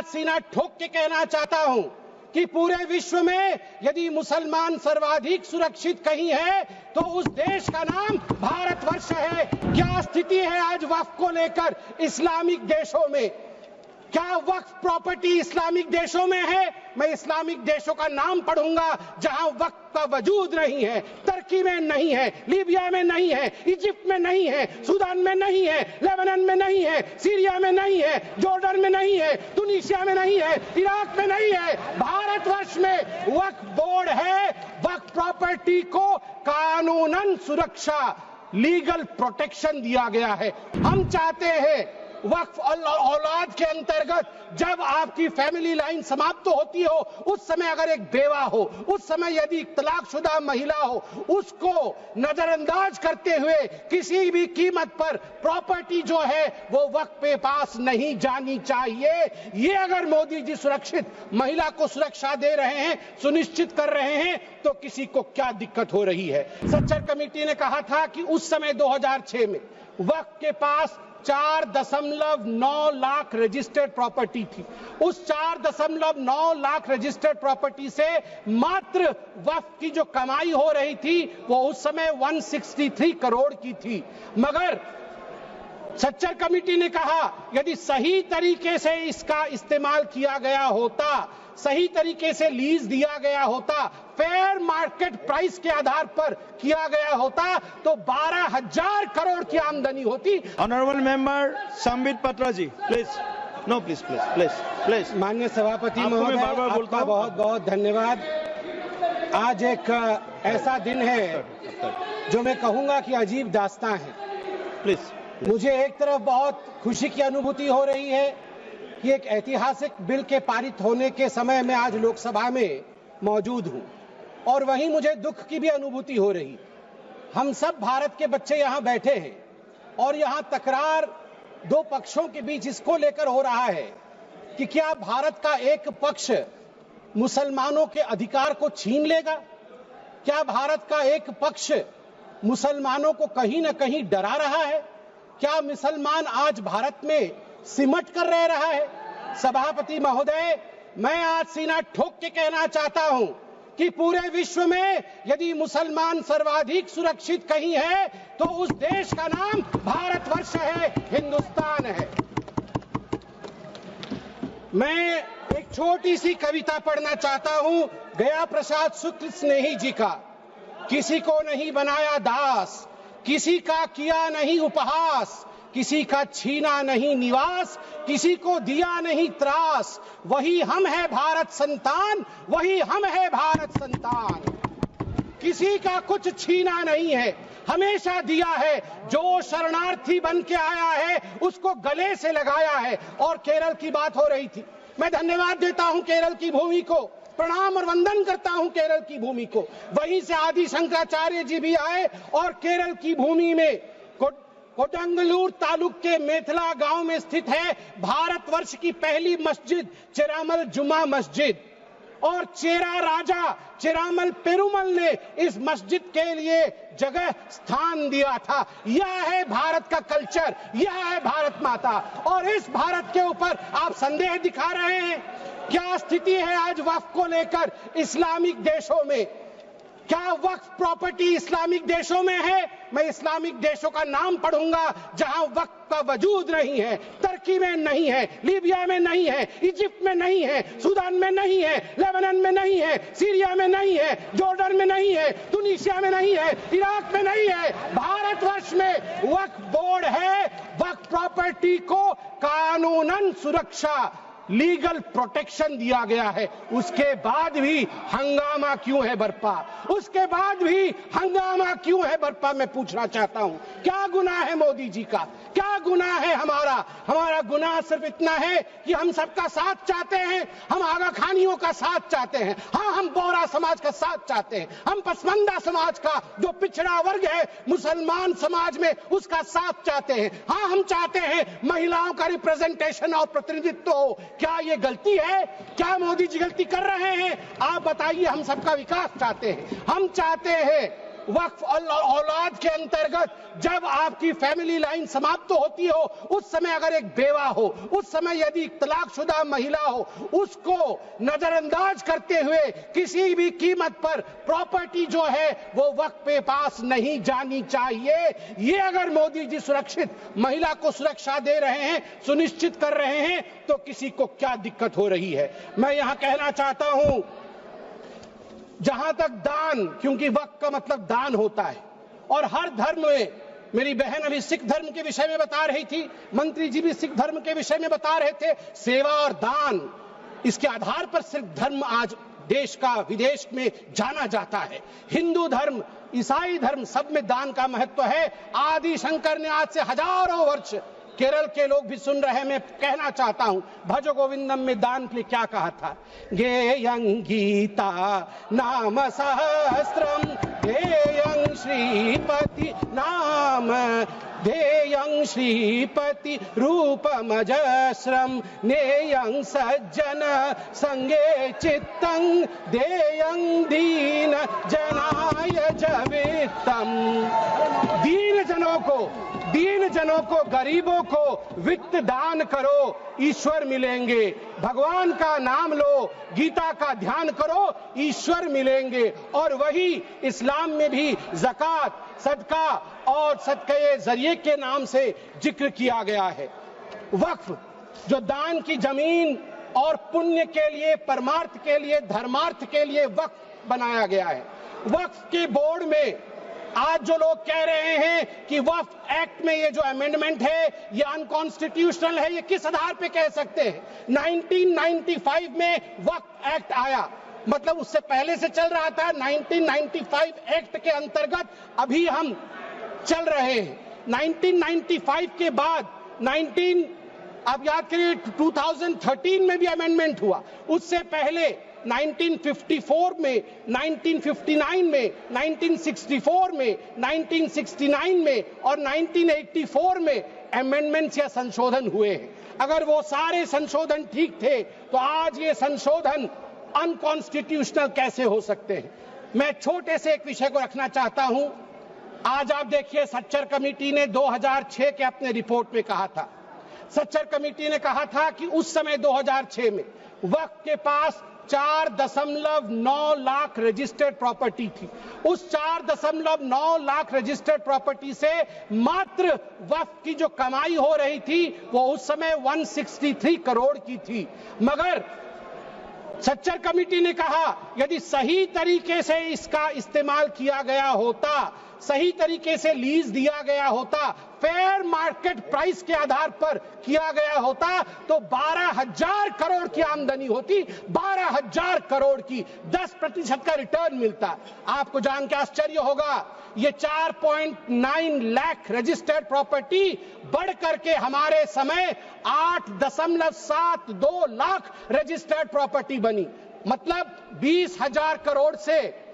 सीना ठोक के कहना चाहता हूं कि पूरे विश्व में यदि मुसलमान सर्वाधिक सुरक्षित कहीं है तो उस देश का नाम भारतवर्ष है। क्या स्थिति है आज वक्फ को लेकर इस्लामिक देशों में? क्या वक्फ प्रॉपर्टी इस्लामिक देशों में है? मैं इस्लामिक देशों का नाम पढ़ूंगा जहां वक्फ का वजूद नहीं है। तुर्की में नहीं है, लीबिया में नहीं है, इजिप्ट में नहीं है, सूडान में नहीं है, लेबनान में नहीं है, सीरिया में नहीं है, जॉर्डन में नहीं है, तुनीसिया में नहीं है, इराक में नहीं है। भारतवर्ष में वक्फ बोर्ड है। वक्फ प्रॉपर्टी को कानूनन सुरक्षा, लीगल प्रोटेक्शन दिया गया है। हम चाहते हैं वक्फ औलाद के अंतर्गत जब आपकी फैमिली लाइन समाप्त होती हो, उस समय अगर एक बेवा हो, उस समय यदि तलाकशुदा महिला हो, उसको नजरअंदाज करते हुए किसी भी कीमत पर प्रॉपर्टी जो है वो वक्फ के पास नहीं जानी चाहिए। ये अगर मोदी जी सुरक्षित महिला को सुरक्षा दे रहे हैं, सुनिश्चित कर रहे हैं, तो किसी को क्या दिक्कत हो रही है? सच्चर कमेटी ने कहा था कि उस समय 2006 में वक्फ के पास 4.9 लाख रजिस्टर्ड प्रॉपर्टी थी। उस 4.9 लाख रजिस्टर्ड प्रॉपर्टी से मात्र वक्फ की जो कमाई हो रही थी वो उस समय 163 करोड़ की थी। मगर सच्चर कमेटी ने कहा यदि सही तरीके से इसका इस्तेमाल किया गया होता, सही तरीके से लीज दिया गया होता, फेयर मार्केट प्राइस के आधार पर किया गया होता, तो 12,000 करोड़ की आमदनी होती। Honourable member Sambit Patra ji, please. No please please please please. माननीय सभापति महोदय, आपका बहुत बहुत धन्यवाद। आज एक ऐसा दिन है जो मैं कहूंगा कि अजीब दास्तां है। प्लीज। मुझे एक तरफ बहुत खुशी की अनुभूति हो रही है कि एक ऐतिहासिक बिल के पारित होने के समय में आज लोकसभा में मौजूद हूं, और वहीं मुझे दुख की भी अनुभूति हो रही। हम सब भारत के बच्चे यहां बैठे हैं और यहां तकरार दो पक्षों के बीच इसको लेकर हो रहा है कि क्या भारत का एक पक्ष मुसलमानों के अधिकार को छीन लेगा? क्या भारत का एक पक्ष मुसलमानों को कहीं ना कहीं डरा रहा है? क्या मुसलमान आज भारत में सिमट कर रह रहा है? सभापति महोदय, मैं आज सीना ठोक के कहना चाहता हूं कि पूरे विश्व में यदि मुसलमान सर्वाधिक सुरक्षित कहीं है तो उस देश का नाम भारतवर्ष है, हिंदुस्तान है। मैं एक छोटी सी कविता पढ़ना चाहता हूं गया प्रसाद शुक्ल स्नेही जी का। किसी को नहीं बनाया दास, किसी का किया नहीं उपहास, किसी का छीना नहीं निवास, किसी को दिया नहीं त्रास, वही हम है भारत संतान, वही हम है भारत संतान। किसी का कुछ छीना नहीं है, हमेशा दिया है। जो शरणार्थी बन के आया है उसको गले से लगाया है। और केरल की बात हो रही थी, मैं धन्यवाद देता हूं केरल की भूमि को, प्रणाम और वंदन करता हूं केरल की भूमि को। वहीं से आदि शंकराचार्य जी भी आए और केरल की भूमि में कोडंगलूर तालुक के मेथला गांव में स्थित है भारतवर्ष की पहली मस्जिद चेरामल जुमा मस्जिद। और चेरा राजा चेरामल पेरुमल ने इस मस्जिद के लिए जगह स्थान दिया था। यह है भारत का कल्चर, यह है भारत माता। और इस भारत के ऊपर आप संदेह दिखा रहे हैं। क्या स्थिति है आज वक्फ को लेकर इस्लामिक देशों में? क्या वक्फ प्रॉपर्टी इस्लामिक देशों में है? मैं इस्लामिक देशों का नाम पढ़ूंगा जहां वक्फ का वजूद नहीं है। तुर्की में नहीं है, लीबिया में नहीं है, इजिप्ट में नहीं है, सूडान में नहीं है, लेबनान में नहीं है, सीरिया में नहीं है, जॉर्डन में नहीं है, तुनीसिया में नहीं है, इराक में नहीं है। भारतवर्ष में वक्फ बोर्ड है। वक्फ प्रॉपर्टी को कानूनन सुरक्षा, लीगल प्रोटेक्शन दिया गया है। उसके बाद भी हंगामा क्यों है बरपा? उसके बाद भी हंगामा क्यों है बरपा? मैं पूछना चाहता हूं, क्या गुनाह है मोदी जी का? क्या गुनाह है हमारा? हमारा गुनाह सिर्फ इतना है कि हम सबका साथ चाहते हैं, हम आगा खानियों का साथ चाहते हैं, हाँ हम बोहरा समाज का साथ चाहते हैं, हम पसमंदा समाज का जो पिछड़ा वर्ग है मुसलमान समाज में उसका साथ चाहते हैं, हाँ हम चाहते हैं महिलाओं का रिप्रेजेंटेशन और प्रतिनिधित्व हो। क्या ये गलती है? क्या मोदी जी गलती कर रहे हैं? आप बताइए। हम सबका विकास चाहते हैं, हम चाहते हैं वक्फ औलाद के अंतर्गत जब आपकी फैमिली लाइन समाप्त होती हो, उस समय अगर एक बेवा हो, उस समय यदि तलाकशुदा महिला हो, उसको नजरअंदाज करते हुए किसी भी कीमत पर प्रॉपर्टी जो है वो वक्फ पे पास नहीं जानी चाहिए। ये अगर मोदी जी सुरक्षित महिला को सुरक्षा दे रहे हैं, सुनिश्चित कर रहे हैं, तो किसी को क्या दिक्कत हो रही है। मैं यहां कहना चाहता हूं, जहां तक दान, क्योंकि वक्फ का मतलब दान होता है और हर धर्म में, मेरी बहन अभी सिख धर्म के विषय में बता रही थी, मंत्री जी भी सिख धर्म के विषय में बता रहे थे, सेवा और दान, इसके आधार पर सिर्फ धर्म आज देश का विदेश में जाना जाता है। हिंदू धर्म, ईसाई धर्म, सब में दान का महत्व है। आदि शंकर ने आज से हजारों वर्ष, केरल के लोग भी सुन रहे हैं, मैं कहना चाहता हूं, भज गोविंदम में दान के लिए क्या कहा था? गेयं गीता नाम सहस्त्रम ध्येयं श्रीपति नाम ध्येयं श्रीपति रूपमजस्रम नेयं सज्जन संगे चित्तं देयं दीन जनाय जवित्तम। दीन जनों को, गरीबों को वित्त दान करो, ईश्वर मिलेंगे। भगवान का नाम लो, गीता का ध्यान करो, ईश्वर मिलेंगे। और वही इस्लाम में भी ज़कात, सदका और सदके जरिए के नाम से जिक्र किया गया है। वक्फ जो दान की जमीन और पुण्य के लिए, परमार्थ के लिए, धर्मार्थ के लिए वक्फ बनाया गया है। वक्फ के बोर्ड में आज जो लोग कह रहे हैं कि वक्फ एक्ट में ये जो अमेंडमेंट है ये अनकॉन्स्टिट्यूशनल है, ये किस आधार पे कह सकते हैं? 1995 में वक्फ एक्ट आया, मतलब उससे पहले से चल रहा था। 1995 एक्ट के अंतर्गत अभी हम चल रहे हैं। 1995 के बाद आप याद करिए 2013 में भी अमेंडमेंट हुआ। उससे पहले 1954 में, 1959 में, 1964 में, 1969 में और 1984 में अमेंडमेंट्स या संशोधन हुए हैं। अगर वो सारे संशोधन ठीक थे तो आज ये संशोधन अनकॉन्स्टिट्यूशनल कैसे हो सकते हैं? मैं छोटे से एक विषय को रखना चाहता हूं। आज आप देखिए, सच्चर कमेटी ने 2006 के अपने रिपोर्ट में कहा था, सच्चर कमेटी ने कहा था कि उस समय 2006 में वक्फ के पास 4.9 लाख रजिस्टर्ड प्रॉपर्टी थी। उस 4.9 लाख रजिस्टर्ड प्रॉपर्टी से मात्र वक्फ की जो कमाई हो रही थी वो उस समय 163 करोड़ की थी। मगर सच्चर कमेटी ने कहा यदि सही तरीके से इसका इस्तेमाल किया गया होता, सही तरीके से लीज दिया गया होता, फेयर मार्केट प्राइस के आधार पर किया गया होता, तो 12,000 करोड़ की आमदनी होती, 12,000 करोड़ की, 10% का रिटर्न मिलता। आपको जान के आश्चर्य होगा, ये 4.9 लाख रजिस्टर्ड प्रॉपर्टी बढ़ करके हमारे समय 8.72 लाख रजिस्टर्ड प्रॉपर्टी बनी। मतलब 20,000 करोड़ से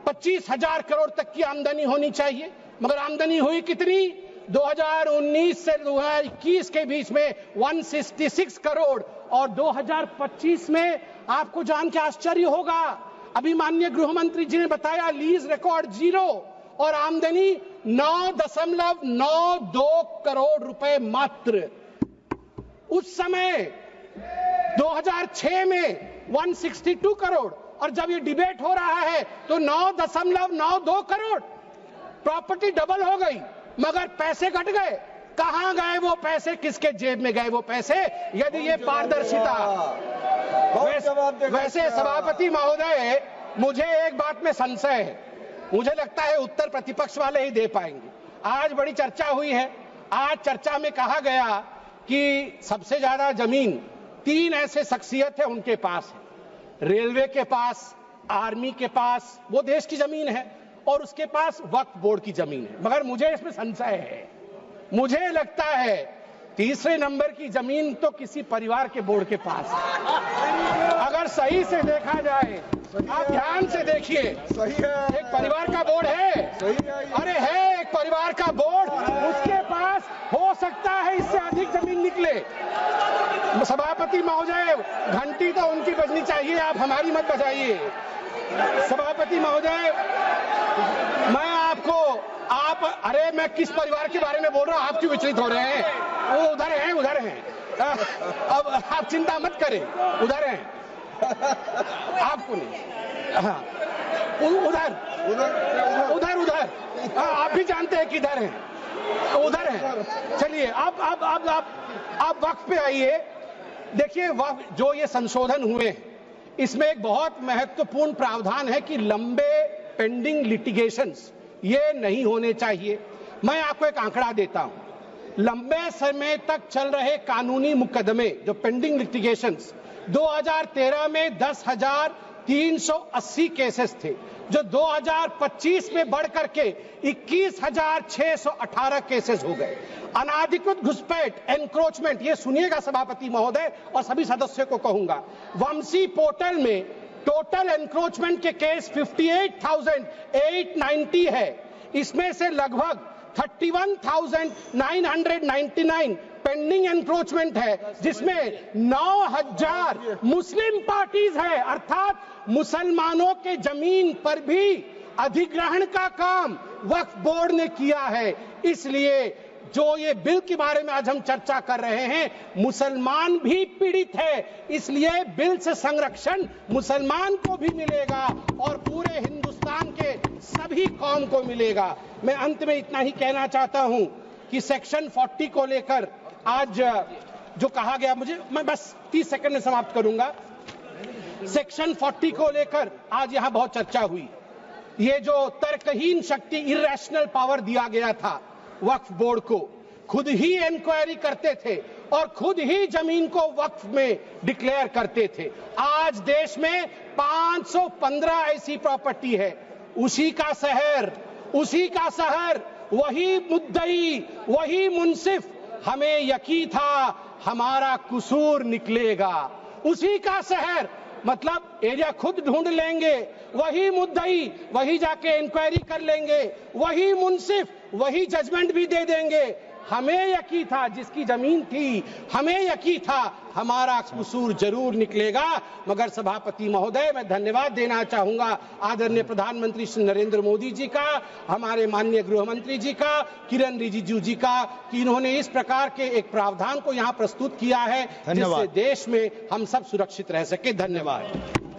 25,000 करोड़ तक की आमदनी होनी चाहिए, मगर आमदनी हुई कितनी? 2019 से 2021 के बीच में 166 करोड़, और 2025 में आपको जान के आश्चर्य होगा, अभी माननीय गृह मंत्री जी ने बताया लीज रिकॉर्ड 0 और आमदनी 9.92 करोड़ रुपए मात्र। उस समय 2006 में 162 करोड़, और जब ये डिबेट हो रहा है तो 9.92 करोड़। प्रॉपर्टी डबल हो गई मगर पैसे घट गए। कहां गए वो पैसे, किसके जेब में गए वो पैसे? यदि ये पारदर्शिता। वैसे सभापति महोदय, मुझे एक बात में संशय है, मुझे लगता है उत्तर प्रतिपक्ष वाले ही दे पाएंगे। आज बड़ी चर्चा हुई है, आज चर्चा में कहा गया कि सबसे ज्यादा जमीन 3 ऐसे शख्सियत है उनके पास है, रेलवे के पास, आर्मी के पास, वो देश की जमीन है, और उसके पास वक्फ बोर्ड की जमीन है। मगर मुझे इसमें संशय है, मुझे लगता है तीसरे नंबर की जमीन तो किसी परिवार के बोर्ड के पास है। अगर सही से देखा जाए, आप ध्यान से देखिए, एक परिवार का बोर्ड है, अरे है एक परिवार का बोर्ड, उसके पास हो सकता है इससे अधिक जमीन निकले। सभापति महोदय, घंटी तो उनकी बजनी चाहिए, आप हमारी मत बजाइए। सभापति महोदय, मैं अरे मैं किस परिवार के बारे में बोल रहा हूं, आप क्यों विचलित हो रहे हैं? वो उधर हैं। अब आप चिंता मत करें, उधर हैं, आपको नहीं। हाँ, उधर आप भी जानते हैं किधर हैं, उधर हैं। चलिए आप वक्फ पे आइए। देखिए, जो ये संशोधन हुए हैं, इसमें एक बहुत महत्वपूर्ण प्रावधान है कि लंबे पेंडिंग लिटिगेशंस ये नहीं होने चाहिए। मैं आपको एक आंकड़ा देता हूं, लंबे समय तक चल रहे कानूनी मुकदमे जो पेंडिंग लिटिगेशंस 2013 में 10,380 केसेस थे, जो 2025 में बढ़ करके 21,618 केसेस हो गए। अनाधिकृत घुसपैठ, एनक्रोचमेंट, ये सुनिएगा सभापति महोदय और सभी सदस्यों को कहूंगा, वमसी पोर्टल में टोटल एनक्रोचमेंट के केस 58,890 है। इसमें से लगभग 31,999 पेंडिंग एनक्रोचमेंट है, जिसमें 9,000 मुस्लिम पार्टीज है, अर्थात मुसलमानों के जमीन पर भी अधिग्रहण का काम वक्फ बोर्ड ने किया है। इसलिए जो ये बिल के बारे में आज हम चर्चा कर रहे हैं, मुसलमान भी पीड़ित है, इसलिए बिल से संरक्षण मुसलमान को भी मिलेगा और पूरे हिंदुस्तान के सभी कौम को मिलेगा। मैं अंत में इतना ही कहना चाहता हूं कि सेक्शन 40 को लेकर आज जो कहा गया, मैं बस 30 सेकंड में समाप्त करूंगा। सेक्शन 40 को लेकर आज यहां बहुत चर्चा हुई। ये जो तर्कहीन शक्ति, इर्रेशनल पावर दिया गया था वक्फ बोर्ड को, खुद ही इंक्वायरी करते थे और खुद ही जमीन को वक्फ में डिक्लेयर करते थे। आज देश में 515 ऐसी प्रॉपर्टी है, उसी का शहर, वही मुद्दई, वही मुंसिफ। हमें यकीन था हमारा कसूर निकलेगा। उसी का शहर, मतलब एरिया खुद ढूंढ लेंगे, वही मुद्दई, वही जाके इंक्वायरी कर लेंगे, वही मुंसिफ, वही जजमेंट भी दे देंगे। हमें यकीन था, जिसकी जमीन थी, हमें यकीन था हमारा कसूर जरूर निकलेगा। मगर सभापति महोदय, मैं धन्यवाद देना चाहूंगा आदरणीय प्रधानमंत्री श्री नरेंद्र मोदी जी का, हमारे माननीय गृह मंत्री जी का, किरण रिजिजू जी का, कि इन्होंने इस प्रकार के एक प्रावधान को यहाँ प्रस्तुत किया है जिससे देश में हम सब सुरक्षित रह सके। धन्यवाद।